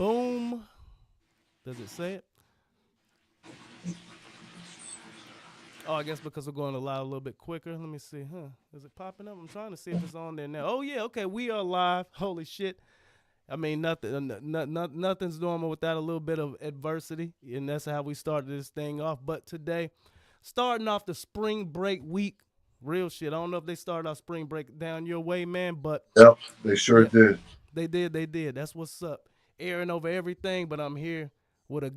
Boom. Does it say it? Oh, I guess because we're going to live a little bit quicker. Let me see. Huh? Is it popping up? I'm trying to see if it's on there now. Oh yeah. Okay, we are live. Holy shit. I mean, nothing's normal without a little bit of adversity, and that's how we started this thing off. But today, starting off the spring break week, real shit. I don't know if they started off spring break down your way, man, but Yep, they sure yeah, did. they did. That's what's up. Airing over everything, but I'm here with a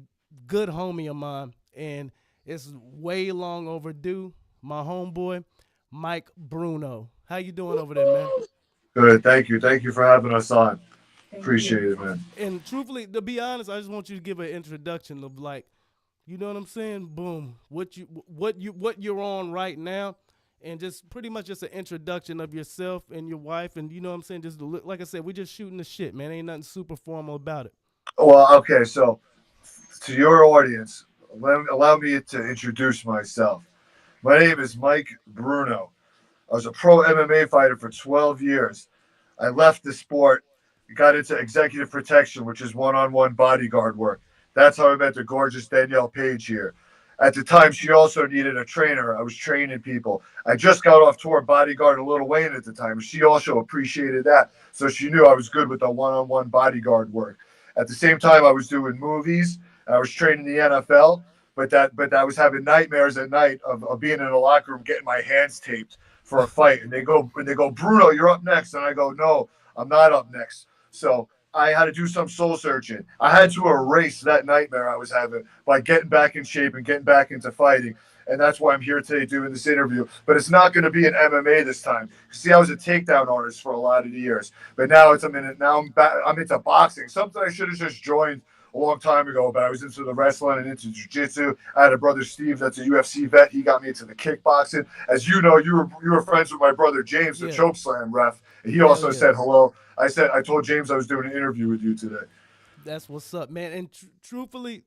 good homie of mine, and it's way long overdue. My homeboy, Mike Bruno. How you doing over there, man? Good. Thank you. Thank you for having us on. Thank you. Appreciate it, man. And truthfully, to be honest, I just want you to give an introduction of like, you know what I'm saying? Boom. What you're on right now, and just pretty much just an introduction of yourself and your wife, and you know what I'm saying? Just like I said, we're just shooting the shit, man. Ain't nothing super formal about it. Well, okay, so to your audience, allow me to introduce myself. My name is Mike Bruno. I was a pro MMA fighter for 12 years. I left the sport, got into executive protection, which is one-on-one bodyguard work. That's how I met the gorgeous Danielle Page here. At the time, she also needed a trainer. I was training people. I just got off tour bodyguard a Little Wayne at the time. She also appreciated that. So she knew I was good with the one-on-one bodyguard work. At the same time, I was doing movies. I was training the NFL, but I was having nightmares at night of being in a locker room getting my hands taped for a fight. And they go, Bruno, you're up next. And I go, no, I'm not up next. So I had to do some soul searching. I had to erase that nightmare I was having by getting back in shape and getting back into fighting. And that's why I'm here today doing this interview. But it's not going to be an MMA this time. See, I was a takedown artist for a lot of years, but now I'm back. I'm into boxing. Something I should have just joined a long time ago, but I was into the wrestling and into jiu-jitsu. I had a brother Steve that's a UFC vet. He got me into the kickboxing. As you know, you were friends with my brother James, the Yeah. choke slam ref. And he Hell also yeah. said hello. I told James I was doing an interview with you today. That's what's up, man. And truthfully,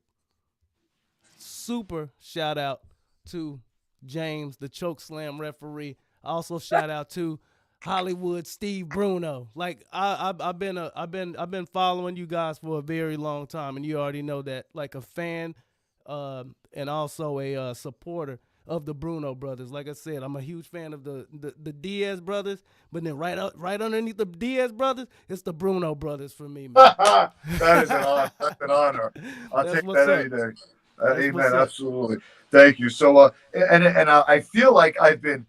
super shout out to James, the choke slam referee. Also shout out to Hollywood Steve Bruno. Like I've been following you guys for a very long time, and you already know that. Like a fan, and also a supporter of the Bruno brothers. Like I said, I'm a huge fan of the Diaz brothers, but then right underneath the Diaz brothers, it's the Bruno brothers for me, man. That is an honor. That's an honor. I'll That's take what's that up. any day. That's what's Amen. up. Absolutely. Thank you. So, I feel like I've been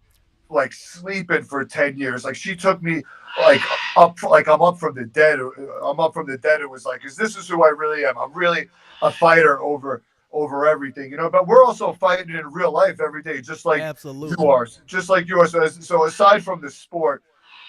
like sleeping for 10 years. Like she took me like like I'm up from the dead. I'm up from the dead. It was like, is this is who I really am? I'm really a fighter over everything, But we're also fighting in real life every day, just like you Absolutely. are, just like you are. So aside from the sport,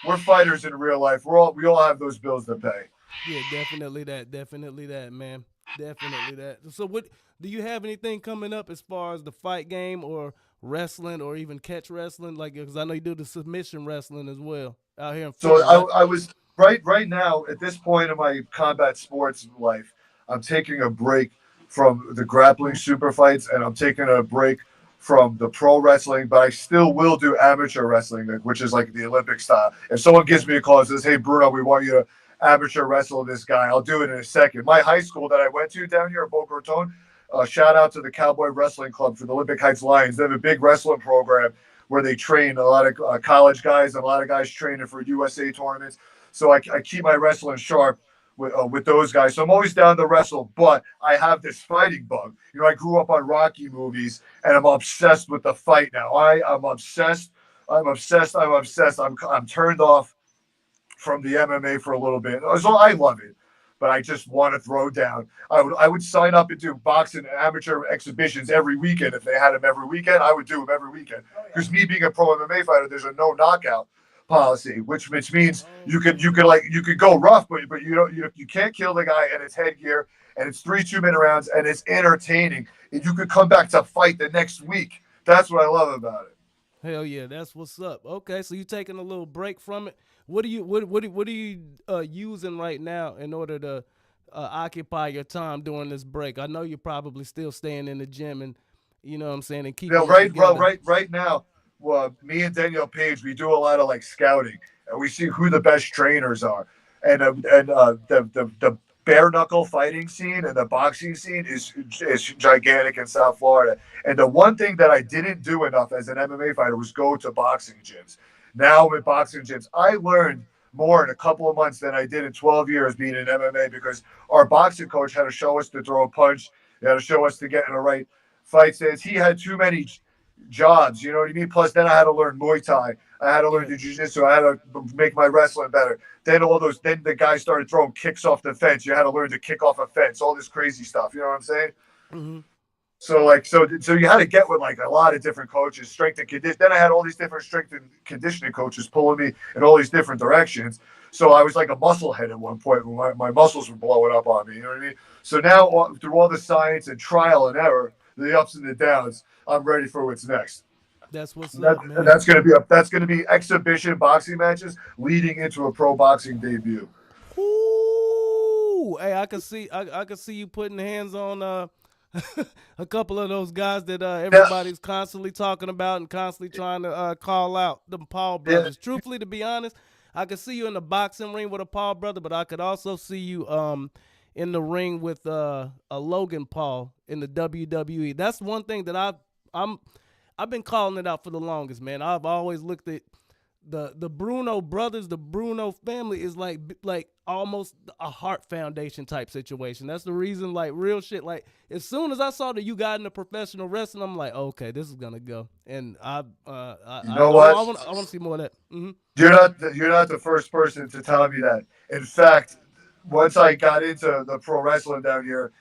we're fighters in real life. We all have those bills to pay. Yeah, definitely that. Definitely that, man. Definitely that. So what do you have anything coming up as far as the fight game or wrestling or even catch wrestling? Like, because I know you do the submission wrestling as well out here in So Philly, right? I was right now at this point in my combat sports life, I'm taking a break from the grappling super fights and I'm taking a break from the pro wrestling, but I still will do amateur wrestling, which is like the Olympic style. If someone gives me a call and says, "Hey Bruno, we want you to amateur wrestle this guy," I'll do it in a second. My high school that I went to down here in Boca Raton, shout out to the Cowboy Wrestling Club for the Olympic Heights Lions. They have a big wrestling program where they train a lot of college guys and a lot of guys training for USA tournaments. So I keep my wrestling sharp with those guys. So I'm always down to wrestle, but I have this fighting bug. I grew up on Rocky movies and I'm obsessed with the fight now. I'm obsessed. I'm obsessed. I'm obsessed. I'm turned off from the MMA for a little bit. So I love it, but I just want to throw down. I would sign up and do boxing amateur exhibitions every weekend if they had them every weekend. I would do them every weekend because me being a pro MMA fighter, there's a no knockout policy, which means Oh, you could go rough, but you can't kill the guy and it's headgear and it's 3 2-minute rounds and it's entertaining and you could come back to fight the next week. That's what I love about it. hell yeah, that's what's up. Okay, so you taking a little break from it. What are you using right now in order to occupy your time during this break? I know you're probably still staying in the gym and you know what I'm saying and keeping it Right, bro, together. right now, me and Danielle Page, we do a lot of like scouting, and we see who the best trainers are, and bare knuckle fighting scene and the boxing scene is gigantic in South Florida. And the one thing that I didn't do enough as an MMA fighter was go to boxing gyms. Now with boxing gyms, I learned more in a couple of months than I did in 12 years being in MMA because our boxing coach had to show us to throw a punch. He had to show us to get in the right fight stance. He had too many jobs, you know what I mean? Plus, then I had to learn Muay Thai. I had to learn the jiu-jitsu. I had to make my wrestling better. Then then the guy started throwing kicks off the fence. You had to learn to kick off a fence, all this crazy stuff. You know what I'm saying? Mm-hmm. So you had to get with like a lot of different coaches, strength and conditioning. Then I had all these different strength and conditioning coaches pulling me in all these different directions. So I was like a muscle head at one point when my muscles were blowing up on me. You know what I mean? So now through all the science and trial and error, the ups and the downs, I'm ready for what's next. That's what's up, man. And that's gonna be exhibition boxing matches leading into a pro boxing debut. Ooh, hey, I can see you putting hands on a couple of those guys that everybody's constantly talking about and constantly trying to call out, them Paul brothers. Yeah. Truthfully, to be honest, I could see you in the boxing ring with a Paul brother, but I could also see you in the ring with a Logan Paul in the WWE. That's one thing that I've been calling it out for the longest, man. I've always looked at the Bruno brothers, the Bruno family is like almost a Heart Foundation type situation. That's the reason, like real shit. Like as soon as I saw that you got into professional wrestling, I'm like, okay, this is gonna go. And I want to see more of that. Mm-hmm. You're not the first person to tell me that. In fact, once I got into the pro wrestling down here,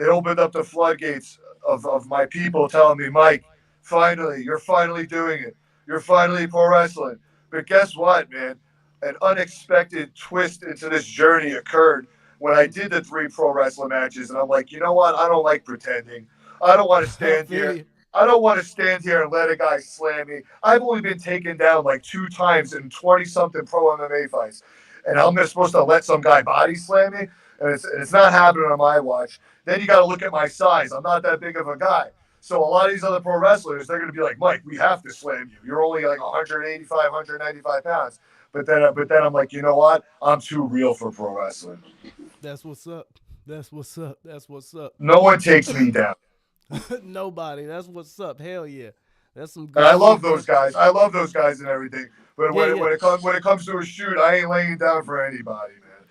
it opened up the floodgates of my people telling me, Mike, you're finally doing it. You're finally pro wrestling. But guess what, man? An unexpected twist into this journey occurred when I did the 3 pro wrestling matches. And I'm like, you know what? I don't like pretending. I don't want to stand here. I don't want to stand here and let a guy slam me. I've only been taken down like 2 times in 20-something pro MMA fights. And I'm supposed to let some guy body slam me? And it's not happening on my watch. Then you got to look at my size. I'm not that big of a guy. So a lot of these other pro wrestlers, they're going to be like, Mike, we have to slam you. You're only like 185, 195 pounds. But then I'm like, you know what? I'm too real for pro wrestling. That's what's up. That's what's up. That's what's up. No one takes me down. Nobody. That's what's up. Hell yeah. That's some good. And I love those guys. I love those guys and everything. But when it comes to a shoot, I ain't laying down for anybody, man.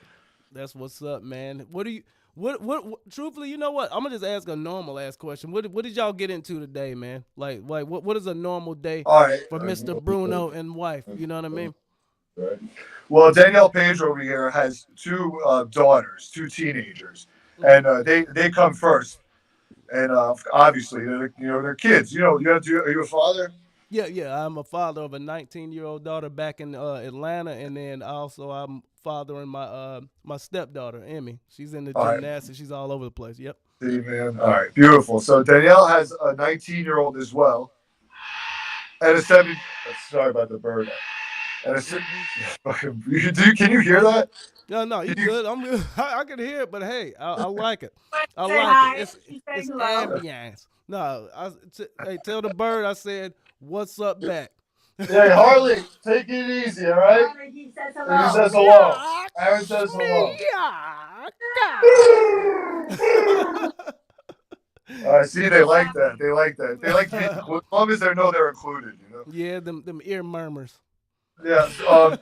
That's what's up, man. What truthfully, you know what? I'm gonna just ask a normal ass question. What did y'all get into today, man? Like what is a normal day for Mr. Bruno and wife? You know what I mean? Right. Well, Danielle Page over here has 2 daughters, 2 teenagers, and they come first. And obviously, they're kids. Are you a father? Yeah. I'm a father of a 19-year-old daughter back in Atlanta, and then also I'm fathering my stepdaughter Emmy. She's in the gymnastics. Right. She's all over the place. Yep. See, man. All right, beautiful. So Danielle has a 19-year-old as well, and a 7. Sorry about the bird. And can you hear that? No, you good. I'm good. I can hear it, but hey, I like it. I like it. It's ambiance. No, hey, tell the bird I said, what's up back? Hey, Harley, take it easy, all right? He says hello. He says hello. Aaron says hello. See, they like that. They like as long as they know they're included, you know? Yeah, them ear murmurs. Yeah.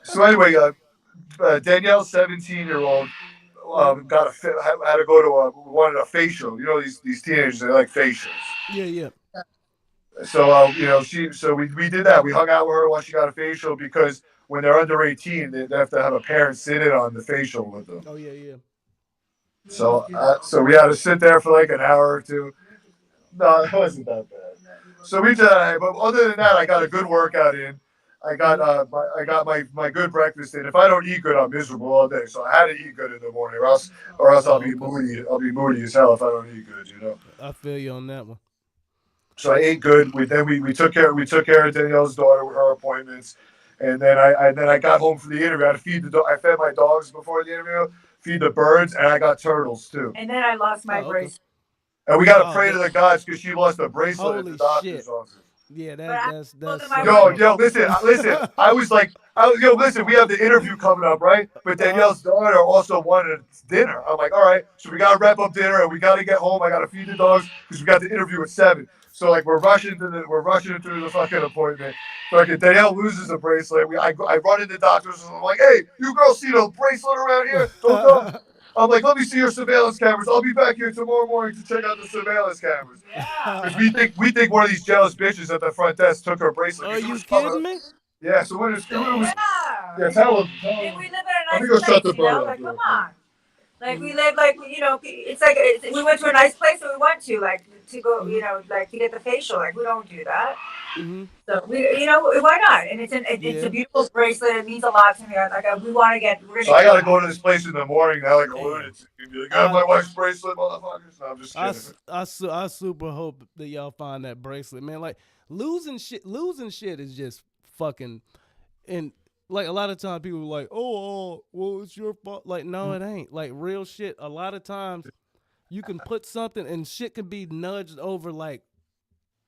So anyway, Danielle's 17-year-old had to go to wanted a facial. You know, these teenagers, they like facials. Yeah. So we did that. We hung out with her while she got a facial because when they're under 18, they have to have a parent sit in on the facial with them. Oh yeah. So we had to sit there for like an hour or 2. No, it wasn't that bad. So we did that. But other than that, I got a good workout in. I got my good breakfast in. If I don't eat good, I'm miserable all day. So I had to eat good in the morning, or else I'll be moody. I'll be moody as hell if I don't eat good. You know. I feel you on that one. So I ate good. We took care of Danielle's daughter with her appointments, and then I got home from the interview. I fed my dogs before the interview, feed the birds, and I got turtles too. And then I lost my bracelet. And we got to pray to the gods because she lost a bracelet Holy at the doctor's shit. office. Yeah, But I told that's him I so Yo, wanted fucked yo, up. listen. I was like, yo, listen. We have the interview coming up, right? But Uh-huh. Danielle's daughter also wanted dinner. I'm like, all right, so we gotta wrap up dinner and we gotta get home. I gotta feed the dogs because we got the interview at 7. So like, we're rushing through the fucking appointment. Fucking Danielle loses a bracelet. I run into the doctor's and I'm like, hey, you girls see the bracelet around here? Don't know. I'm like, let me see your surveillance cameras. I'll be back here tomorrow morning to check out the surveillance cameras. yeah. Because we think one of these jealous bitches at the front desk took her bracelet. Are Because it you was from kidding me? yeah. So it was Yeah. yeah. And Tell him. and we live in a Let me nice go shut place, the you know. bird up Like, come real quick. on. Like we Mhm. live like it's like we went to a nice place that we went to like to go Mhm. like to get the facial. Like we don't do that. Mhm. So we why not? And it's a Yeah. beautiful bracelet. It means a lot to me. We want to get we're So gonna I get gotta that. go to this place in the morning now, like a Damn. lunatic, and be like, "I have I my wife's bracelet, motherfuckers." No, I'm just kidding. I super hope that y'all find that bracelet, man. Like losing shit is just fucking and like a lot of times people are like, oh, well, it's your fault. Like, no, it ain't. Like real shit. A lot of times you can put something and shit can be nudged over. Like,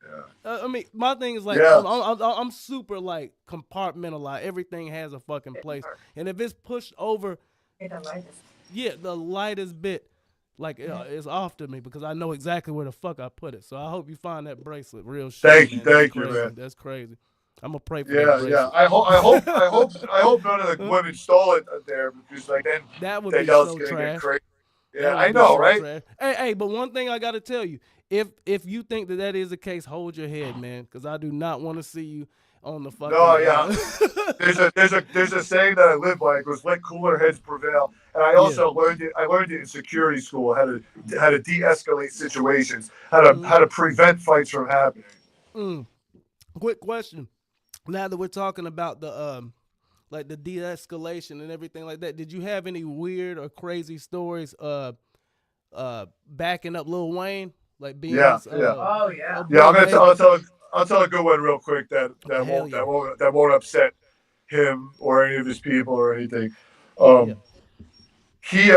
Yeah. I mean, my thing is like Yeah. I'm super like compartmentalized. Everything has a fucking place, and if it's pushed over, Get the lightest. yeah, the lightest bit, like Yeah. it's off to me because I know exactly where the fuck I put it. So I hope you find that bracelet. Real shit, man. That's Thank you, crazy. man. That's crazy. I'm gonna pray for that Yeah. bracelet. I hope none of the women stole it there because like then That would be Danielle's so gonna get trash. crazy. Yeah, That would I be know, so right? trash. Hey, but one thing I gotta tell you, if you think that is the case, hold your head, man, because I do not want to see you on the fucking. No, yeah. There's a saying that I live by. It goes, "Let cooler heads prevail." And I Yeah. also learned it. I learned it in security school how to de-escalate situations, Mm, how to prevent fights from happening. mm. Quick question. Now that we're talking about the like the de-escalation and everything like that, did you have any weird or crazy stories backing up Lil Wayne, like being Yeah, his yeah, Oh yeah. yeah. bro? They I'll tell a good one real quick that hell yeah, won't upset him or any of his people or anything. yeah, yeah. Um, he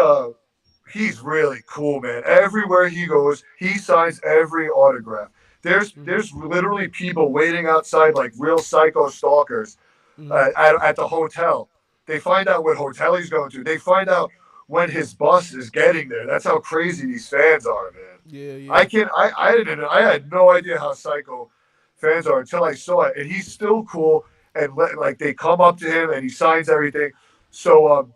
he's really cool, man. Everywhere he goes, he signs every autograph. There's Mhm, there's literally people waiting outside like real psycho stalkers mhm. at the hotel. They find out what hotel he's going to. They find out when his bus is getting there. That's how crazy these fans are, man. Yeah, I yeah. can't. I had no idea how psycho fans are until I saw it, and he's still cool. And like they come up to him and he signs everything. So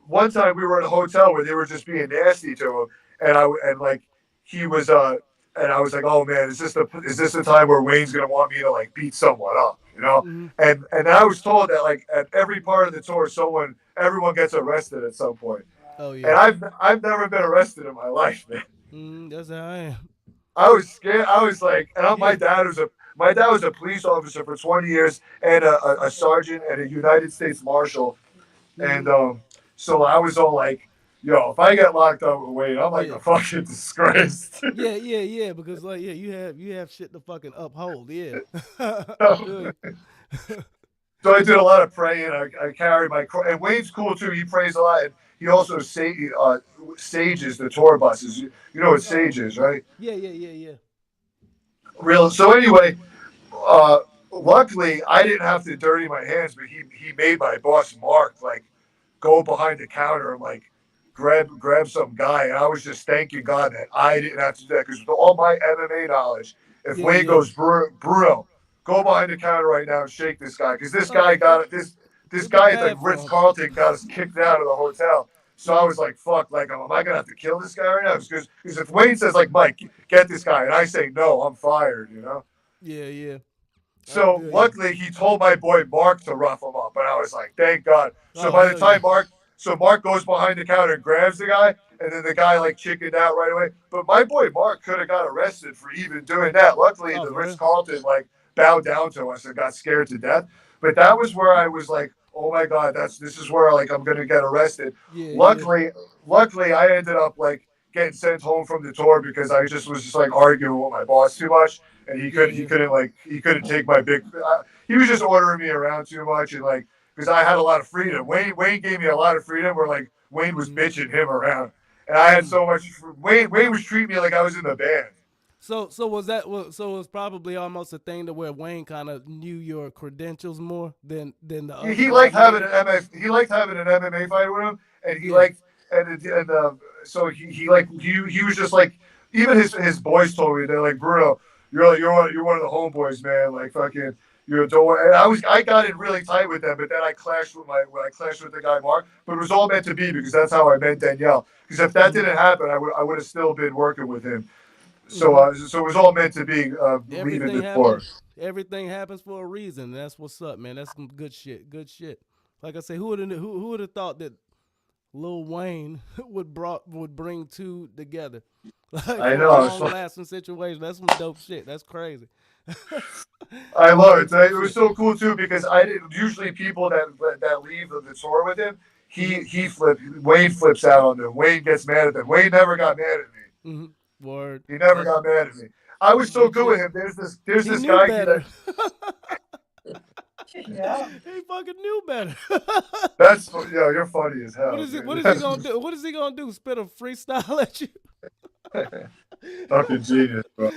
one time we were in a hotel where they were just being nasty to him, and like he was and I was like, oh man, is this the time where Wayne's gonna want me to like beat someone up, you know? Mhm. And I was told that like at every part of the tour, everyone gets arrested at some point, Oh and yeah. I've never been arrested in my life, man. That's how I am. I was scared. I was like, Yeah. my dad was a police officer for 20 years and a sergeant and a United States Marshal. And Mhm. so I was all like, yo, if I get locked up with Wayne, I'm like Yeah. a fucking disgrace. Yeah, yeah, yeah. Because like, yeah, you have shit to fucking uphold. Yeah, I so feel you. I did a lot of praying. I carried and Wayne's cool too. He prays a lot. And he also sages the tour buses. You know what Oh, sage is, right? yeah, yeah, yeah, yeah. Real. So anyway, uh, luckily I didn't have to dirty my hands, but he made my boss Mark like go behind the counter and like grab some guy, and I was just thanking God that I didn't have to do that because with all my MMA knowledge, if Yeah, Wayne yeah. goes Bruno, go behind the counter right now and shake this guy because this Oh, guy got it. This it'd be guy at the bad Ritz for him. Carlton got us kicked out of the hotel. So I Mhm. was like, "Fuck! Like, am I gonna have to kill this guy right now?" Because if Wayne says like, "Mike, get this guy," and I say no, I'm fired. You know. Yeah, yeah. I So feel you. luckily, he told my boy Mark to rough him up, and I was like, "Thank God." So Oh by the hell yeah. time Mark goes behind the counter and grabs the guy, and then the guy like chickened out right away. But my boy Mark could have got arrested for even doing that. Luckily, Oh the for Ritz real. Carlton like bowed down to us and got scared to death. But that was where I was like, "Oh my God, this is where like I'm gonna get arrested." Yeah, yeah. Luckily, luckily, I ended up like getting sent home from the tour because I just was just like arguing with my boss too much and Yeah, yeah. he couldn't take my big. He was just ordering me around too much and like because I had a lot of freedom. Wayne gave me a lot of freedom where like Wayne was Mhm. bitching him around, and I had Mm. so much. Wayne was treating me like I was in the band. So was that so it was probably almost a thing to where Wayne kind of knew your credentials more than the other He guy liked having maybe. an MMA. He liked having an MMA fight with him, and he Yeah. liked and so he was just like even his boys told me they're like Bruno, you're one of the homeboys, man. Like fucking. You don't worry. And I got in really tight with them, but then I clashed with the guy Mark. But it was all meant to be because that's how I met Danielle. Because if that Mhm. didn't happen, I would have still been working with him. So Mhm. So it was all meant to be leaving Everything the door. happens. Everything happens for a reason. That's what's up, man. That's some good shit. Good shit. Like I say, who would have thought that Lil Wayne would bring two together, like I for a know. long lasting situation. That's some dope shit. That's crazy. I love That's it. dope It was shit. so cool too because I didn't usually people that leave the tour with him. Mhm. Wayne flips out on them. Wayne gets mad at them. Wayne never got mad at me. Mhm. Word. He never That's got mad at me. I was so good good with shit. him. There's He this knew guy better. Yeah. He fucking knew better. that's you're funny as What hell, is he? What man. is he gonna do? What is he gonna do? Spit a freestyle at you? Fucking genius, bro.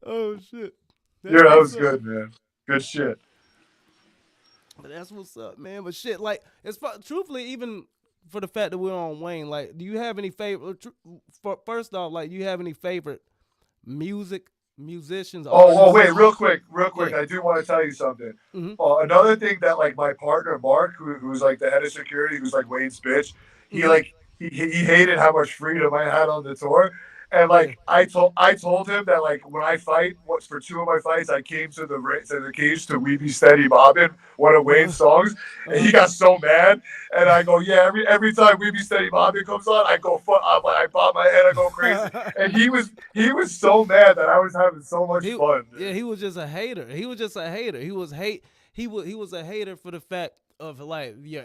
Oh shit. Yeah, That's that what's was up. good, man. Good shit. But that's what's up, man. But shit, like, truthfully, even for the fact that we're on Wayne, like, do you have any favorite? First off, like, do you have any favorite musicians, artists? Wait, real quick. Yeah. I do want to tell you something. Mm-hmm. Another thing that like my partner Mark, who's like the head of security, who's like Wayne's bitch, he Mm-hmm. like he hated how much freedom I had on the tour, and Yeah. like I told him that like when I fight, what's for two of my fights, I came to the cage to "We Be Steady Bobbin," one of Uh-huh. Wayne's songs, and he Uh-huh. got so mad, and I go, yeah, every time "We Be Steady Bobbin" comes on, I go fuck, I bob my head, I go crazy, and he was so mad that I was having so much he fun, yeah, man. he was just a hater. He was just a hater. He was a hater for the fact of like your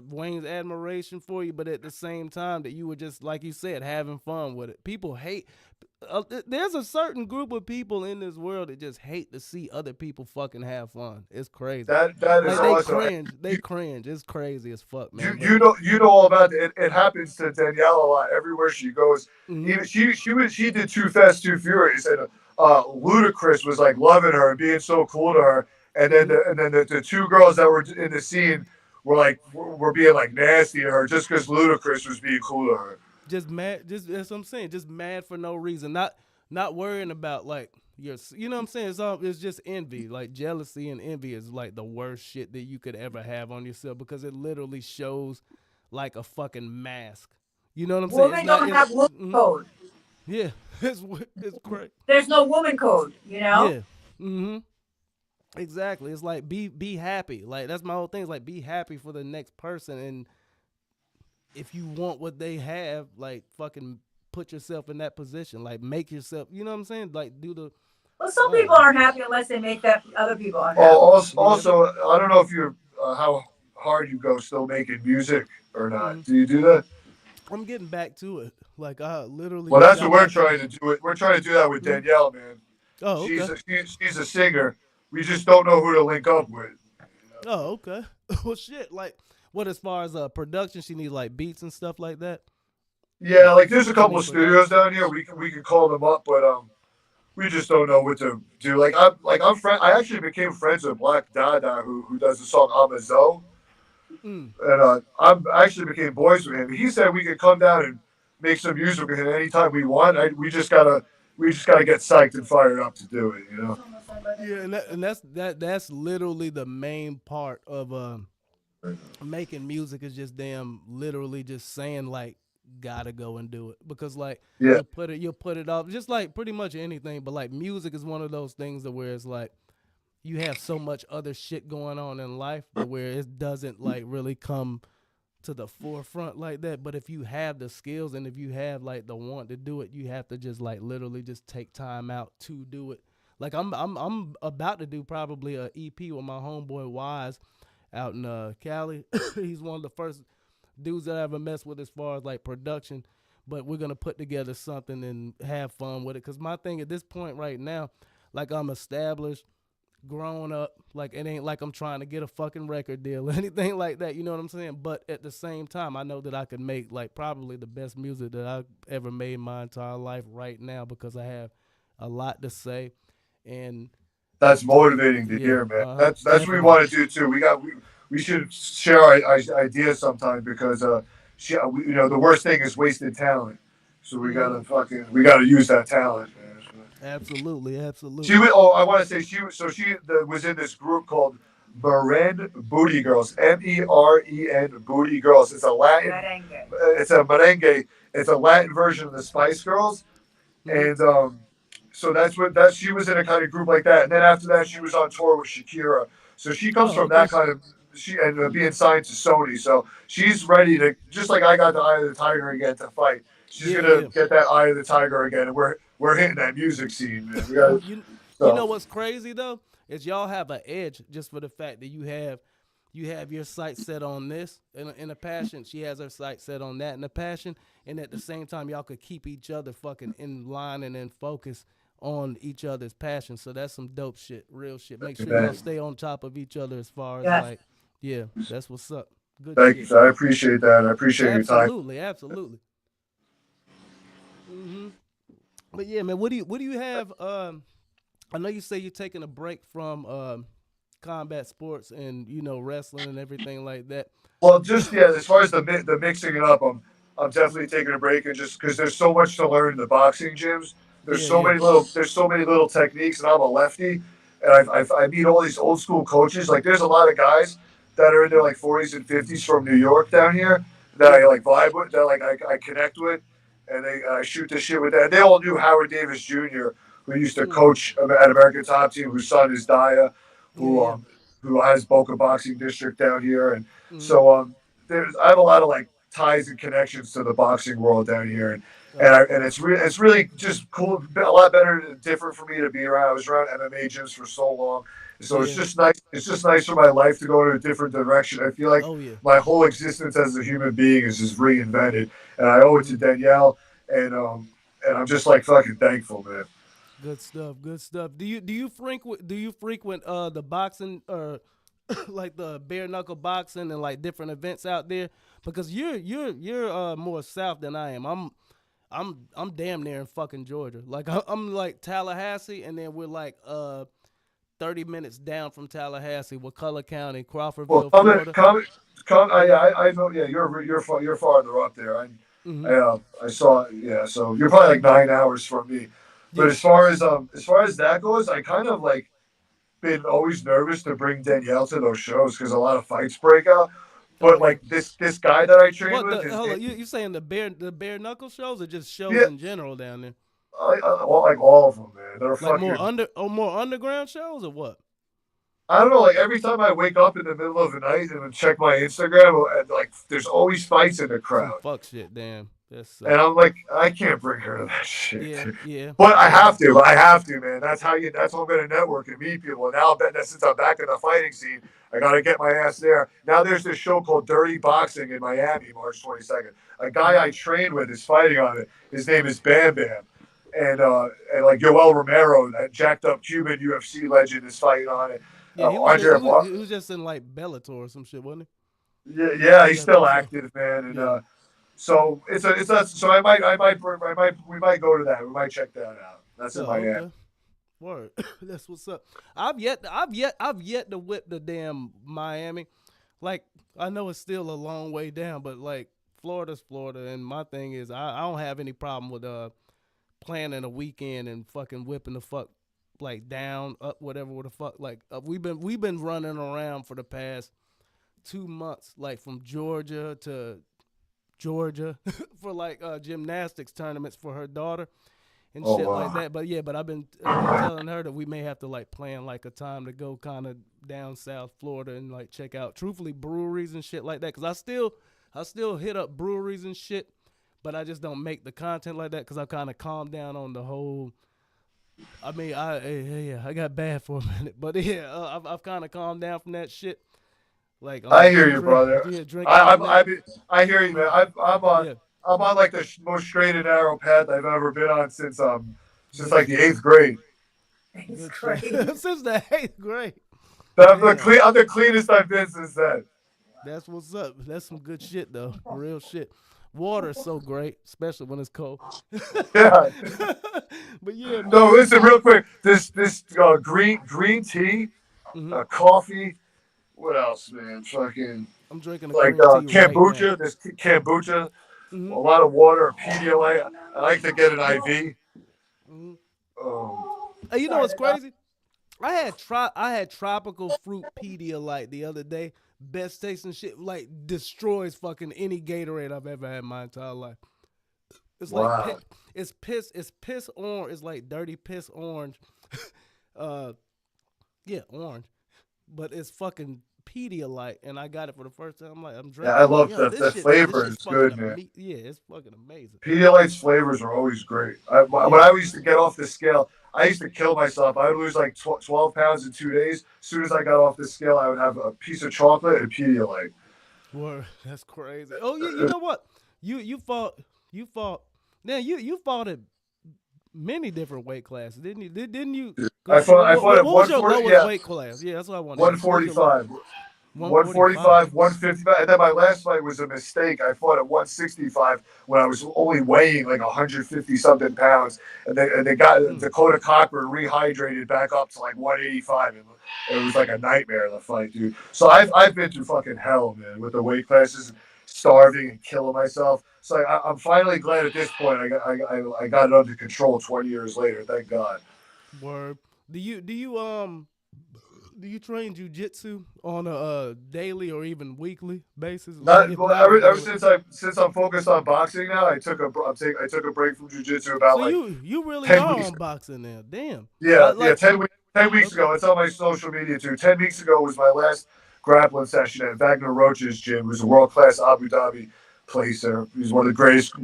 Wayne's admiration for you, but at the same time that you were just like you said having fun with it. People hate. There's a certain group of people in this world that just hate to see other people fucking have fun. It's crazy. That is Like they awesome. cringe. They cringe. It's crazy as fuck, you man. But you know all about it. It happens to Danielle a lot everywhere she goes. mhm. Even she did Too Fast Too Furious, and Ludacris was like loving her and being so cool to her. And then Mhm. the two girls that were in the scene were being like nasty to her just because Ludacris was being cool to her. Just mad. Just that's what I'm saying. Just mad for no reason. Not worrying about like your. You know what I'm saying? It's just envy. Like jealousy and envy is like the worst shit that you could ever have on yourself because it literally shows like a fucking mask. You know what I'm saying? It's Women not. don't have woman code. Yeah. It's great. There's no woman code, you know? Yeah. Mm-hmm. Exactly. It's like be happy. Like that's my whole thing. It's like be happy for the next person, and if you want what they have, like fucking put yourself in that position. Like make yourself. You know what I'm saying? Like do the. Well, some I don't people know. aren't happy unless they make that other people Oh, unhappy. Yeah. I don't know if you're how hard you go still making music or not. Mm-hmm. Do you do that? I'm getting back to it. Like I literally Well, just that's got what we're back to. trying to do. We're trying to do that with Mhm. Danielle, man. Oh, okay. She's a singer. We just don't know who to link up with. Oh, okay. Well, shit. Like, what as far as production, she needs like beats and stuff like that. Yeah, like there's a She couple need of studios production. down here. We can call them up, but we just don't know what to do. I'm friend. I actually became friends with Black Dada, who does the song "I'm a Zoe," Mm. and I actually became boys with him. He said we could come down and make some music with him anytime we want. We just gotta get psyched and fired up to do it. You know. Yeah, and that's literally the main part of making music is just damn literally just saying like gotta go and do it because like Yeah. you'll put it off just like pretty much anything, but like music is one of those things that where it's like you have so much other shit going on in life that where it doesn't like really come to the forefront like that. But if you have the skills and if you have like the want to do it, you have to just like literally just take time out to do it. Like I'm about to do probably a EP with my homeboy Wise out in Cali. He's one of the first dudes that I ever messed with as far as like production. But we're gonna put together something and have fun with it. Cause my thing at this point right now, like I'm established, grown up, like it ain't like I'm trying to get a fucking record deal or anything like that. You know what I'm saying? But at the same time, I know that I could make like probably the best music that I've ever made in my entire life right now because I have a lot to say, and That's motivating to yeah, hear, man. That's what we definitely. want to do too. We should share our ideas sometime because the worst thing is wasted talent. So Hmm. we gotta use that talent, man. Absolutely, She absolutely. was. Oh, I want to say was in this group called Meren Booty Girls. Meren Booty Girls. It's a Latin. Merengue. It's a merengue. It's a Latin version of the Spice Girls, Hmm. and so that's she was in a kind of group like that. And then after that, she was on tour with Shakira. So she comes Oh, from okay. that kind of she and being signed to Sony. So she's ready to just like I got the eye of the tiger again to fight. She's Yeah, gonna yeah. get that eye of the tiger again, and we're hitting that music scene, man. We got You so know what's crazy though is y'all have an edge just for the fact that you have your sight set on this and a passion. She has her sight set on that and a passion, and at the same time y'all could keep each other fucking in line and in focus on each other's passion. So that's some dope shit, real shit. Make sure y'all man. stay on top of each other as far as Yes. like, yeah, that's what's up. Good Thank shit. you. I appreciate that. I appreciate your time. Absolutely, absolutely. Hmm. But yeah, man, what do you have? I know you say you're taking a break from combat sports and wrestling and everything like that. Well, just yeah, as far as the mixing it up, I'm definitely taking a break and just because there's so much to learn in the boxing gyms. Yeah, yeah. There's so many little techniques, and I'm a lefty, and I meet all these old school coaches. Like there's a lot of guys that are in their like 40s and 50s from New York down here that Yeah. I like vibe with, that like I connect with, and I shoot the shit with that. They all knew Howard Davis Jr., who used to Mm. coach at American Top Team, whose son is Daya, Yeah, who yeah. um who has Boca Boxing District down here, and Mm. so I have a lot of like ties and connections to the boxing world down here, Oh, and okay. it's really just cool, a lot better and different for me to be around. I was around MMA gyms for so long, so it's Yeah. just nice. It's just nice for my life to go in a different direction. I feel like Oh, yeah. my whole existence as a human being is just reinvented, and I owe it to Hmm. Danielle, and I'm just like fucking thankful, man. Good stuff. Good stuff. Do you frequent the boxing or like the bare knuckle boxing and like different events out there? Because you're more south than I am. I'm damn near in fucking Georgia. Like I'm like Tallahassee, and then we're like 30 minutes down from Tallahassee, Wakulla County, Well, Crawfordville, Florida. I know. Yeah, you're farther up there. Hmm. I saw. Yeah, so you're probably like 9 hours from me. But Yeah. as far as that goes, I kind of like been always nervous to bring Danielle to those shows because a lot of fights break out. Oh But yeah. like this guy that I trained What with, the his hold name, on? You saying the bare knuckle shows or just shows yeah, in general down there? like all of them, man. They're Like more fucking. more underground shows or what? I don't know. Like every time I wake up in the middle of the night and check my Instagram, and like there's always fights in the Some crowd. fuck shit. Damn, that And sucks. I'm like, I can't bring her to that shit. Yeah, yeah, But I yeah. have to. I have to, man. That's how I'm gonna network and meet people. And now I'm betting that since I'm back in the fighting scene, I gotta get my ass there. Now there's this show called Dirty Boxing in Miami, March 22nd. A guy I Hmm. trained with is fighting on it. His name is Bam Bam. And like Yoel Romero, that jacked up Cuban UFC legend, is fighting on it. Yeah, he was just Andre he was he was just in like Bellator or some shit, wasn't Yeah, yeah, he? he's Yeah, I think still so. active, man, and Yeah. so so we might go to that. We might check that out. That's in Oh, Miami. okay. Word. That's what's up. I've yet to whip the damn Miami. Like I know it's still a long way down, but like Florida's Florida, and my thing is I don't have any problem with planning a weekend and fucking whipping the fuck like down up whatever the fuck like we've been running around for the past 2 months like from Georgia to Georgia for like gymnastics tournaments for her daughter and Oh shit like wow. that. But yeah, but I've been telling her that we may have to like plan like a time to go kind of down South Florida and like check out truthfully breweries and shit like that. Cause I still hit up breweries and shit, but I just don't make the content like that because I kind of calmed down on the whole. I mean, I got bad for a minute, but yeah, I've kind of calmed down from that shit. Like I hear you, brother. yeah, drinking I right I'm, I now. be- I hear you, man. Yeah, I'm on like the most straight and narrow path I've ever been on since good like the shit. eighth grade. It's Good shit. crazy. Since the eighth grade. I'm Damn. I'm the cleanest I've been since then. That's what's up. That's some good shit though. Real shit. Water is so great, especially when it's cold. Yeah. But yeah, No, man. listen, real quick. This green tea, Hmm. coffee. What else, man? Fucking I'm drinking a like green tea right now. kombucha. This kombucha. A Hmm. lot of water, Pedialyte. I like to get an IV. Hmm. Um, Hey, you know what's crazy? I had tropical fruit Pedialyte the other day. Best tasting shit. Like destroys fucking any Gatorade I've ever had in my entire life. It's like wow. it's piss orange. It's like dirty piss orange. uh, yeah, orange. But it's fucking Pedialyte, and I got it for the first time. I'm like, I'm Yeah, drinking. I I'm like, love yo, the this flavor shit's is fucking good, man. yeah, it's fucking amazing. Pedialyte's flavors are always great. When Yeah. I used to get off the scale, I used to kill myself. I would lose like 12 pounds in 2 days. As soon as I got off the scale, I would have a piece of chocolate and Pedialyte. Word, that's crazy. Oh yeah, you know what? You fought. Man, you fought at many different weight classes, didn't you? Didn't you go? I fought at What was your 140, lowest yeah, weight class? Yeah, that's what I want to ask. What was your low? 145. 145. 145, 155, and then my last fight was a mistake. I fought at 165 when I was only weighing like 150 something pounds, and they got Mm. Dakota Cochran rehydrated back up to like 185, and it was like a nightmare the fight, dude. So I've been through fucking hell, man, with the weight classes, starving and killing myself. So I'm finally glad at this point I got it under control 20 years later. Thank God. Word. Do you train jujitsu on a daily or even weekly basis? Like, Not if well, not a ever daily. since I'm focused on boxing now. I took a break from jujitsu about So like you really 10 are weeks. on boxing now. Damn. I Yeah, like. 10 weeks Okay. ago. It's on my social media too. 10 weeks ago was my last grappling session at Wagner Roach's gym, who's a world class Abu Dhabi placer. He's one of the greatest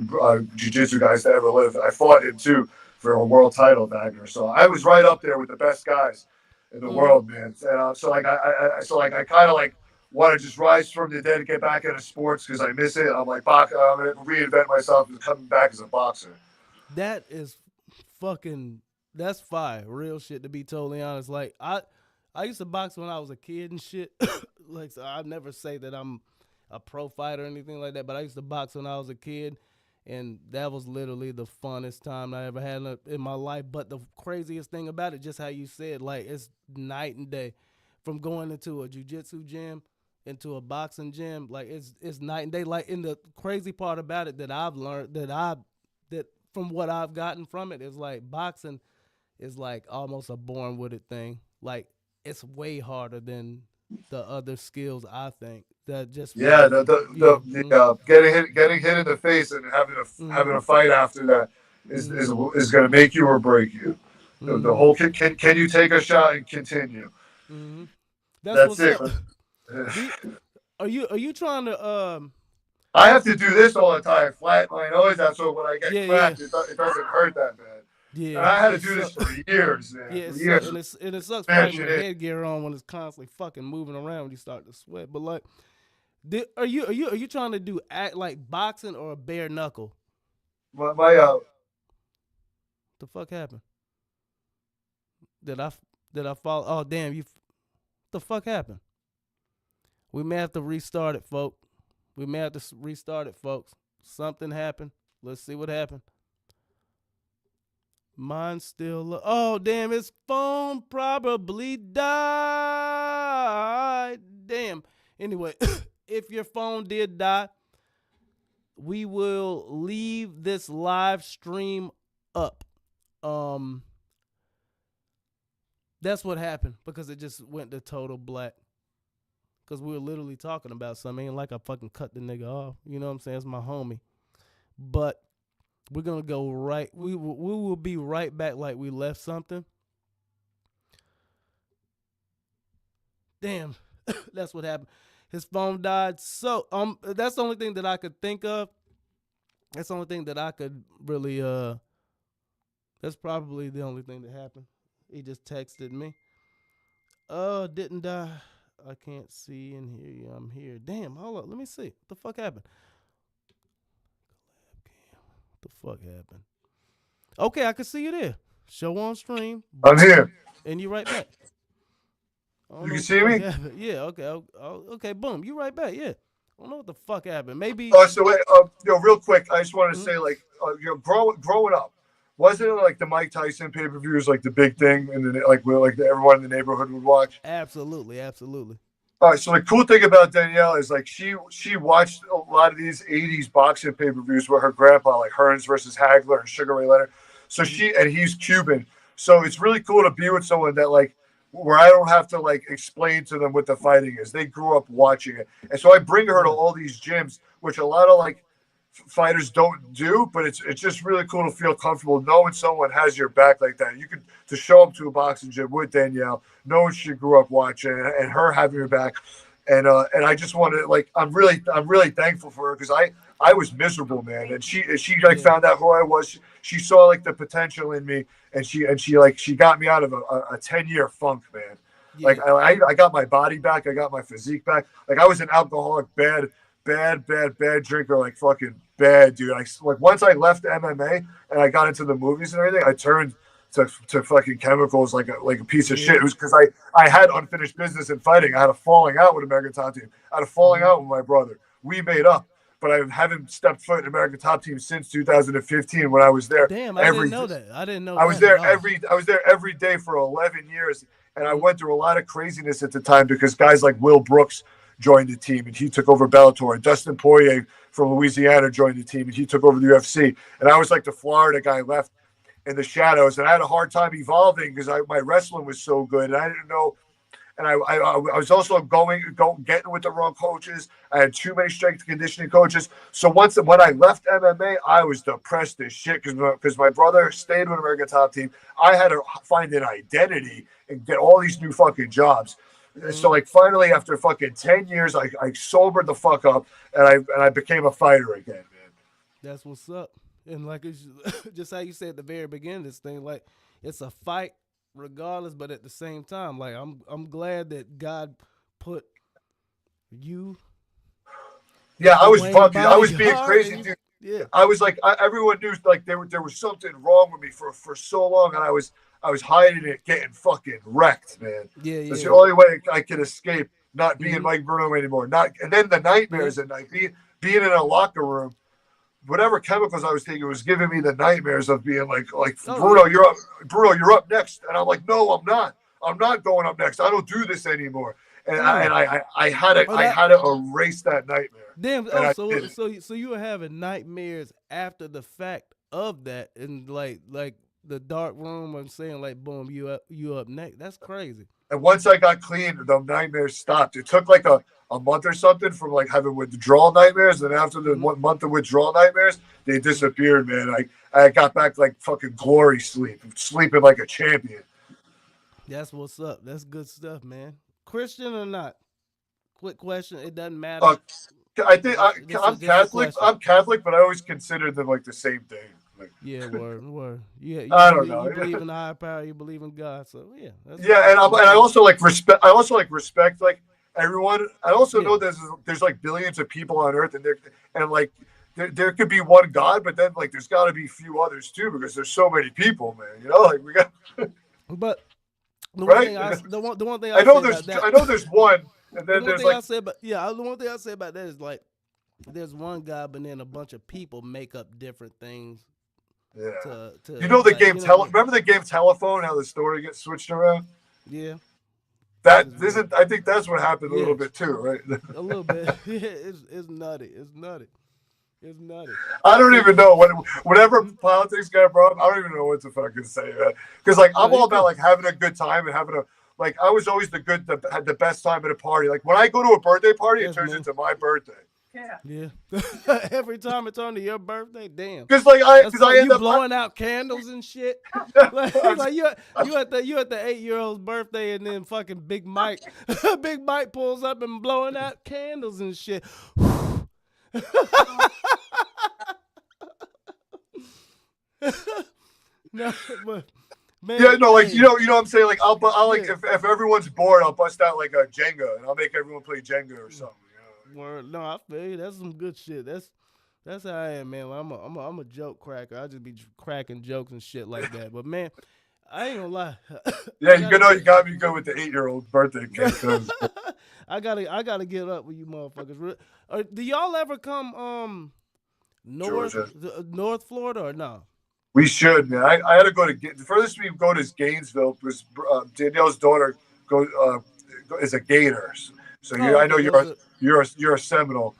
jiu-jitsu guys to ever live. I fought him too for a world title, Wagner. So I was right up there with the best guys in the Mm-hmm. world, man. And I kind of like want to just rise from the dead and get back into sports because I miss it. I'm like, I'm gonna reinvent myself and coming back as a boxer. That is fucking that's fire. Real shit, to be totally honest. Like I used to box when I was a kid and shit. Like, so I never say that I'm a pro fighter or anything like that, but I used to box when I was a kid, and that was literally the funnest time I ever had in my life. But the craziest thing about it, just how you said, like, it's night and day. From going into a jujitsu gym into a boxing gym, like it's night and day. Like, in the crazy part about it that I've learned that from what I've gotten from it is like boxing is like almost a born with it thing. Like, it's way harder than the other skills, I think. That just Yeah, from yeah. getting hit in the face and Mm-hmm. having a fight after that Mm-hmm. is going to make you or break you. The Mm-hmm. whole can you take a shot and continue? Mm-hmm. That's That's what's it. up. Do you, are you trying to I have to do this all the time. Flat my nose. That's what when I get yeah, yeah. cracked, it doesn't hurt that bad. And Yeah. I had to It do this sucks. for years, man. Yeah, For it sucks, years, and it sucks fighting smashing with it. headgear on when it's constantly fucking moving around when you start to sweat. But like, are you trying to do act like boxing or a bare knuckle? My The fuck happened? Did I did I fall? Oh damn! The fuck happened? We may have to restart it, folks. We may have to restart it, folks. Something happened. Let's see what happened. Mine's still. Oh damn! His phone probably died. Damn. Anyway, if your phone did die, we will leave this live stream up. Um, that's what happened because it just went to total black. Because we were literally talking about something. Ain't like I fucking cut the nigga off. You know what I'm saying? It's my homie. But we're going to go right. We will be right back like we left something. Damn. That's what happened. His phone died. So that's the only thing that I could think of. That's the only thing that I could really that's probably the only thing that happened. He just texted me. Didn't die. I can't see and hear you. I'm here. Damn, hold up. Let me see. What the fuck happened? What the fuck happened? Okay, I can see you there. Show on stream. I'm Boom. here. And you right back. I don't You know can what the see fuck me. happened. Yeah, okay. Okay, boom. You right back, yeah. don't know what the fuck happened. Maybe. So wait, real quick, I just wanted to say, like, growing up, wasn't it like the Mike Tyson pay-per-views like the big thing, and then everyone in the neighborhood would watch? Absolutely. All right, so the cool thing about Danielle is like she watched a lot of these '80s boxing pay-per-views with her grandpa, like Hearns versus Hagler and Sugar Ray Leonard. So he's Cuban, so it's really cool to be with someone that like where I don't have to like explain to them what the fighting is. They grew up watching it, and so I bring her to all these gyms, which a lot of like fighters don't do, but it's just really cool to feel comfortable knowing someone has your back like that. You could to show up to a boxing gym with Danielle, knowing she grew up watching and her having your back, and I just want to like I'm really thankful for her because I was miserable, man, and she like found out who I was. She saw like the potential in me, and she got me out of a 10-year funk, man. Yeah. Like I got my body back, I got my physique back. Like I was an alcoholic, bad drinker, like fucking bad, dude. Like once I left MMA and I got into the movies and everything, I turned to fucking chemicals like a piece of shit. It was because I had unfinished business in fighting. I had a falling out with American Top Team. I had a falling out with my brother. We made up, but I haven't stepped foot in American Top Team since 2015 when I was there. Damn, I didn't know that. I didn't know. I was there every day for 11 years, and I went through a lot of craziness at the time because guys like Will Brooks joined the team and he took over Bellator. Dustin Poirier from Louisiana joined the team and he took over the UFC. And I was like the Florida guy left in the shadows, and I had a hard time evolving because my wrestling was so good, and I didn't know. And I was also getting with the wrong coaches. I had too many strength and conditioning coaches. So when I left MMA, I was depressed as shit because my brother stayed with American Top Team. I had to find an identity and get all these new fucking jobs. So like finally after fucking 10 years, I sobered the fuck up and I became a fighter again, man. That's what's up. And like it's just how you said at the very beginning, this thing like it's a fight regardless, but at the same time, like I'm glad that God put you. Yeah, I was fucking. I was being crazy, dude. Yeah, I was like, everyone knew like there was something wrong with me for so long, and I was hiding it, getting fucking wrecked, man. Yeah. That's the only way I could escape not being Mike Bruno anymore. And then the nightmares at night, being in a locker room. Whatever chemicals I was taking was giving me the nightmares of being like Bruno, you're up next, and I'm like, no, I'm not. I'm not going up next. I don't do this anymore. And I had to erase that nightmare. Damn. So you were having nightmares after the fact of that, and like the dark room. I'm saying like, boom, you up next. That's crazy. And once I got clean, the nightmares stopped. It took like a month or something from like having withdrawal nightmares. And after the 1 month of withdrawal nightmares, they disappeared, man. I got back like fucking glory sleeping like a champion. That's what's up. That's good stuff, man. Christian or not? Quick question. It doesn't matter. I think I'm Catholic. I'm Catholic, but I always consider them like the same thing. Yeah, word. Yeah, I don't know. You believe in the higher power. You believe in God. So yeah. And I also like respect. I also like respect like everyone. I also know there's like billions of people on Earth, and there could be one God, but then like there's got to be a few others too because there's so many people, man. You know, like we got. But the one thing I know there's one, and then there's like. The one thing I say about that is like there's one God, but then a bunch of people make up different things. Yeah. To you know the game remember the game Telephone, how the story gets switched around? Yeah. I think that's what happened a little bit too, right? A little bit. Yeah, it's nutty. It's nutty. I don't even know whatever politics got brought up, I don't even know what to fucking say, man. Because like I'm all about like having a good time and having I was always had the best time at a party. Like when I go to a birthday party, it turns into my birthday. Yeah. Every time it's on to your birthday, damn. Because I end up blowing out candles and shit. like you at the 8-year-old's birthday, and then fucking Big Mike pulls up and blowing out candles and shit. No, but man, yeah, no, like you know what I'm saying. Like I'll like if everyone's bored, I'll bust out like a Jenga and I'll make everyone play Jenga or something. Word. No, I feel you. That's some good shit. That's how I am, man. I'm a joke cracker. I just be cracking jokes and shit like that. But man, I ain't gonna lie. Yeah, you got me good with the 8-year-old birthday cake. I gotta get up with you motherfuckers. Do y'all ever come Georgia. North Florida or no? We should, man. I had to go to the furthest we go to is Gainesville because Danielle's daughter is a Gator. So I know you're a Seminole.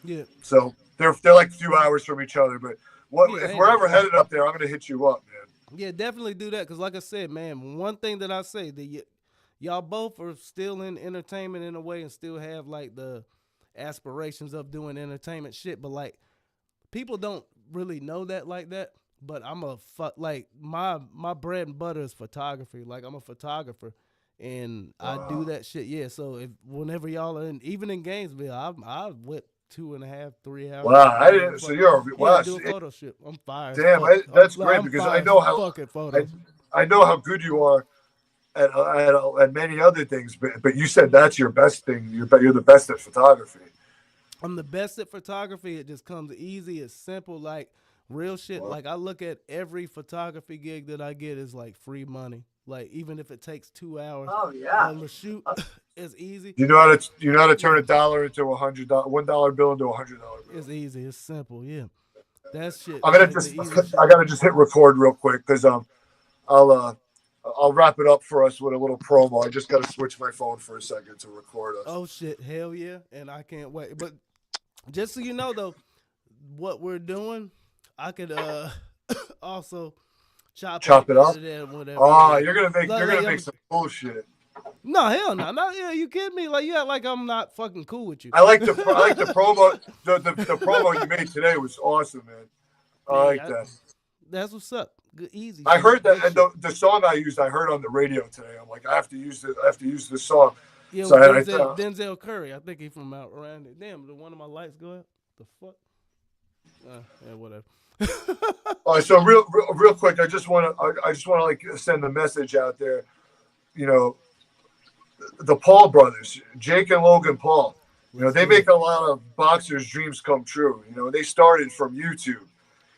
Yeah. So they're like a few hours from each other. But if we're ever headed up there, I'm gonna hit you up, man. Yeah, definitely do that. Cause like I said, man, one thing that I say that y'all both are still in entertainment in a way and still have like the aspirations of doing entertainment shit, but like people don't really know that like that. But I'm like my bread and butter is photography. Like I'm a photographer and I do that shit. Yeah. So whenever y'all are even in Gainesville, I went 2.5, 3 hours. Wow, I didn't. So you're do a photo shoot. I'm fired. Damn, that's great because I know how I know how good you are at many other things. But you said that's your best thing. You're the best at photography. I'm the best at photography. It just comes easy. It's simple. Like real shit. Like I look at every photography gig that I get is like free money. Like even if it takes 2 hours on the shoot, it's easy. You know how to turn $1 into $100 bill into $100 bill. It's easy. It's simple. Yeah, that's shit. I gotta just hit record real quick because I'll wrap it up for us with a little promo. I just gotta switch my phone for a second to record us. Oh shit, hell yeah, and I can't wait. But just so you know though, what we're doing, I could also chop it up. Oh, you're gonna make some bullshit. No, hell no. Yeah, you kidding me? Like, yeah, like I'm not fucking cool with you. I like the promo. The promo you made today was awesome, man. I like that. That's what's up. Good, easy. I heard that, and the song I used, I heard on the radio today. I'm like, I have to use this song. Yeah, so Denzel Curry. I think he's from out around it. Damn, did one of my lights go out? The fuck? Yeah, whatever. All right, so real quick, I just want to like send a message out there. You know, the Paul brothers, Jake and Logan Paul. You know, they make a lot of boxers' dreams come true. You know, they started from YouTube.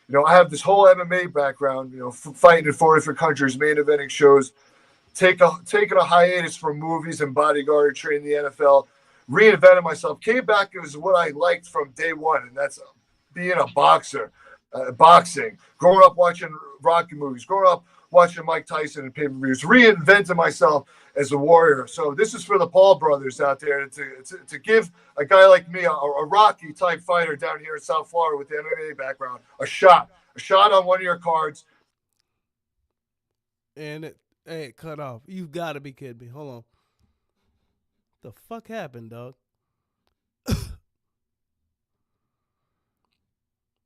You know, I have this whole MMA background. You know, fighting in 4 different countries, main eventing shows, taking a hiatus from movies and bodyguarding, training the NFL, reinvented myself, came back as what I liked from day one, and that's being a boxer. Boxing, growing up watching Rocky movies, growing up watching Mike Tyson and pay-per-views, reinventing myself as a warrior. So this is for the Paul brothers out there to give a guy like me, a Rocky type fighter down here in South Florida with the MMA background, a shot on one of your cards. And it cut off. You gotta be kidding me. Hold on. The fuck happened, dog?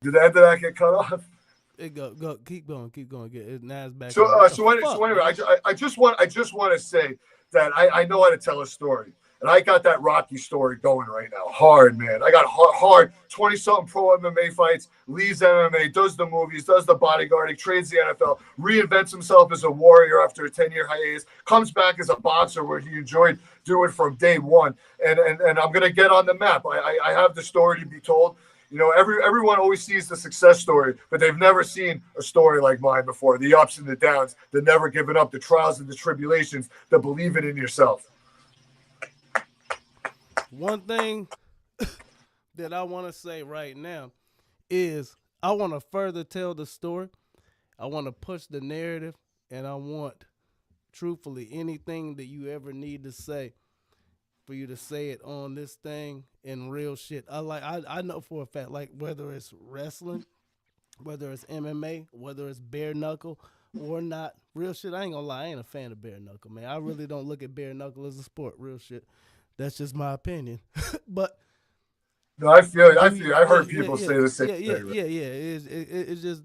Did that get cut off? It go. Keep going. Now it's back. So anyway, I just want to say that I know how to tell a story, and I got that Rocky story going right now. Hard, man. I got hard 20-something pro MMA fights. Leaves MMA, does the movies, does the bodyguarding, trains the NFL, reinvents himself as a warrior after a 10-year hiatus, comes back as a boxer where he enjoyed doing from day one, and I'm gonna get on the map. I have the story to be told. You know, everyone always sees the success story, but they've never seen a story like mine before. The ups and the downs, the never giving up, the trials and the tribulations, the believing in yourself. One thing that I want to say right now is I want to further tell the story. I want to push the narrative, and I want, truthfully, anything that you ever need to say, for you to say it on this thing in real shit. I know for a fact, like whether it's wrestling, whether it's MMA, whether it's bare knuckle or not, real shit. I ain't gonna lie, I ain't a fan of bare knuckle, man. I really don't look at bare knuckle as a sport, real shit. That's just my opinion. But no, I feel it. I heard people say the same thing.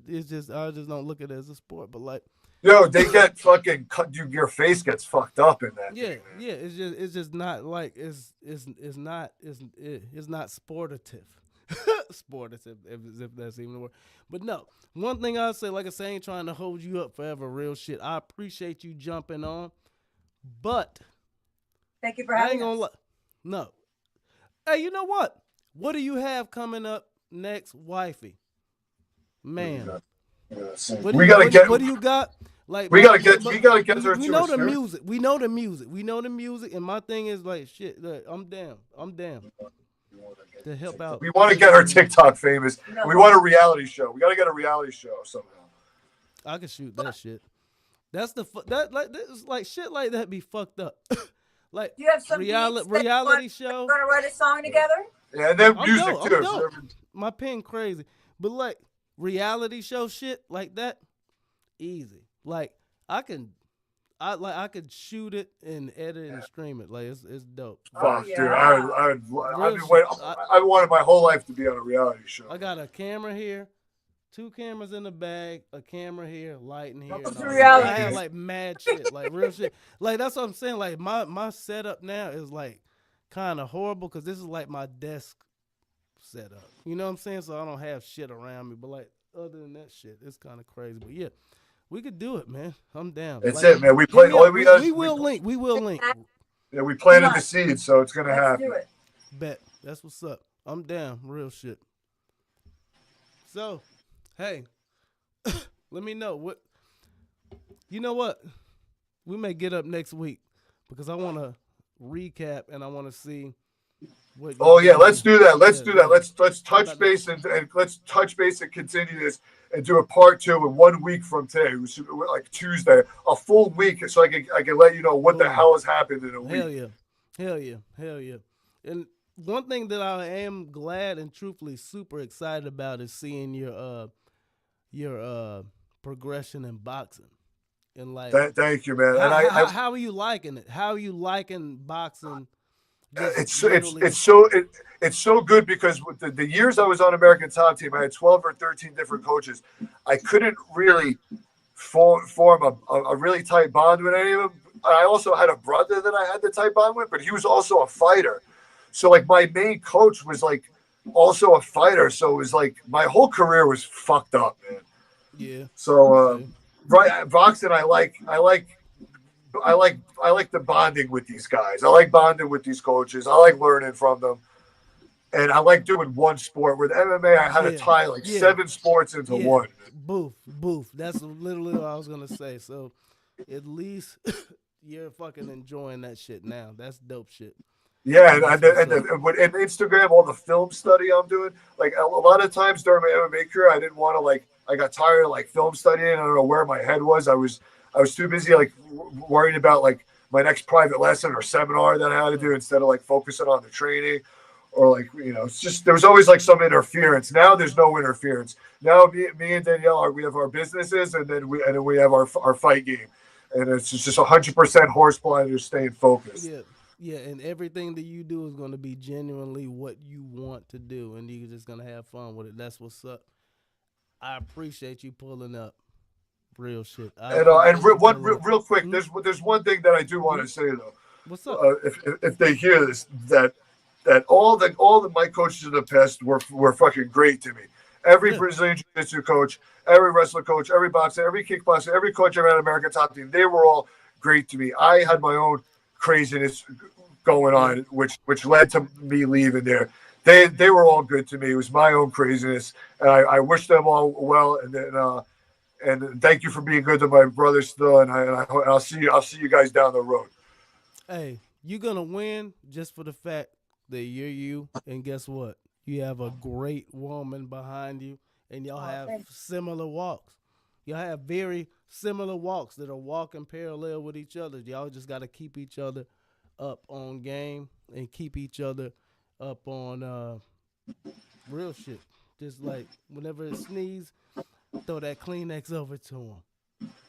It's just I just don't look at it as a sport, but like. Yo, they get fucking cut. Your face gets fucked up in that. Yeah, thing, yeah. It's just not like it's not sportative. Sportative, if that's even the word. But no, one thing I'll say, like I say, I ain't trying to hold you up forever. Real shit. I appreciate you jumping on, but thank you for having us. No. Hey, you know what? What do you have coming up next, wifey? Man. What do you got? Like We my- gotta get her we to know a the series. music. We know the music. We know the music. And my thing is like shit. Look, I'm down. To help out. We want to get her TikTok famous. No. We want a reality show. We got to get a reality show somehow. I can shoot that shit. That's that like this like shit like that be fucked up. Like Do you have some reality show. We're gonna write a song together. Yeah, and then I'm music dope, too. I'm dope. My pen crazy, but like reality show shit like that, easy. Like I could shoot it and edit it and stream it. Like it's dope. Fuck, yeah. dude. I've wanted my whole life to be on a reality show. I got a camera here, 2 cameras in the bag, a camera here, lighting here. Welcome and to all that. reality. I had like mad shit, like real shit. Like that's what I'm saying. Like my setup now is like kind of horrible because this is like my desk setup. You know what I'm saying? So I don't have shit around me. But like other than that shit, it's kind of crazy. But yeah, we could do it, man. I'm down. That's like, it, man. We play. We will link. We will link. Yeah, we planted the seed, so it's gonna Let's happen. do it. Bet. That's what's up. I'm down. Real shit. So, hey, let me know what. You know what? We may get up next week because I want to recap and I want to see what. Oh yeah, let's do that. Let's Yeah, do that. yeah. Let's touch base and let's touch base and continue this and do a part 2 in 1 week from today, like Tuesday, a full week, so I can let you know what the Boom. hell has happened in a week. Hell yeah. And one thing that I am glad and truthfully super excited about is seeing your progression in boxing. And like, Thank you, man. how are you liking it? How are you liking boxing? It's so good because with the years I was on American Top Team, I had 12 or 13 different coaches. I couldn't really form a really tight bond with any of them. I also had a brother that I had the tight bond with, but he was also a fighter. So like my main coach was like also a fighter. So it was like my whole career was fucked up, man. Yeah. So boxing, I like the bonding with these guys. I like bonding with these coaches. I like learning from them. And I like doing one sport. With MMA, I had to tie 7 sports into one. Boof. That's literally what I was going to say. So at least you're fucking enjoying that shit now. That's dope shit. Yeah, and Instagram, all the film study I'm doing. Like a lot of times during my MMA career, I didn't want to I got tired of film studying. I don't know where my head was. I was too busy worrying about my next private lesson or seminar that I had to do instead of focusing on the training or it's just there was always some interference. Now there's no interference. Now me and Danielle we have our businesses and then we have our fight game, and it's just 100% horse blind. You're staying focused. Yeah, and everything that you do is going to be genuinely what you want to do, and you're just going to have fun with it. That's what's up. I appreciate you pulling up. Real shit. Real quick, there's one thing that I do want to say though. What's up? If they hear this, that all my coaches in the past were fucking great to me. Every Brazilian Jiu-Jitsu coach, every wrestler coach, every boxer, every kickboxer, every coach I've had at American Top Team, they were all great to me. I had my own craziness going on, which led to me leaving there. They were all good to me. It was my own craziness, and I wish them all well. And thank you for being good to my brother still. And I'll see you guys down the road. Hey, you're gonna win just for the fact that you're you. And guess what? You have a great woman behind you, and y'all have similar walks. Y'all have very similar walks that are walking parallel with each other. Y'all just got to keep each other up on game and keep each other up on real shit. Just whenever it sneeze, throw that Kleenex over to him.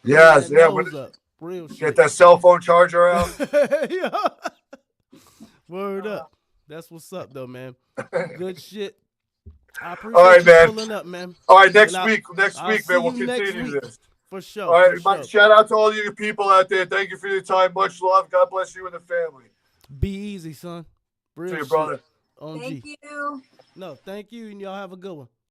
Yes, yeah. Real shit. Get that cell phone charger out. Yeah. Word up. That's what's up, though, man. Good shit. I appreciate you pulling up, man. All right, next week, man, we'll continue this. For sure. All right, shout out to all you people out there. Thank you for your time. Much love. God bless you and the family. Be easy, son. Real See you, shit. brother. Thank you. No, thank you, and y'all have a good one.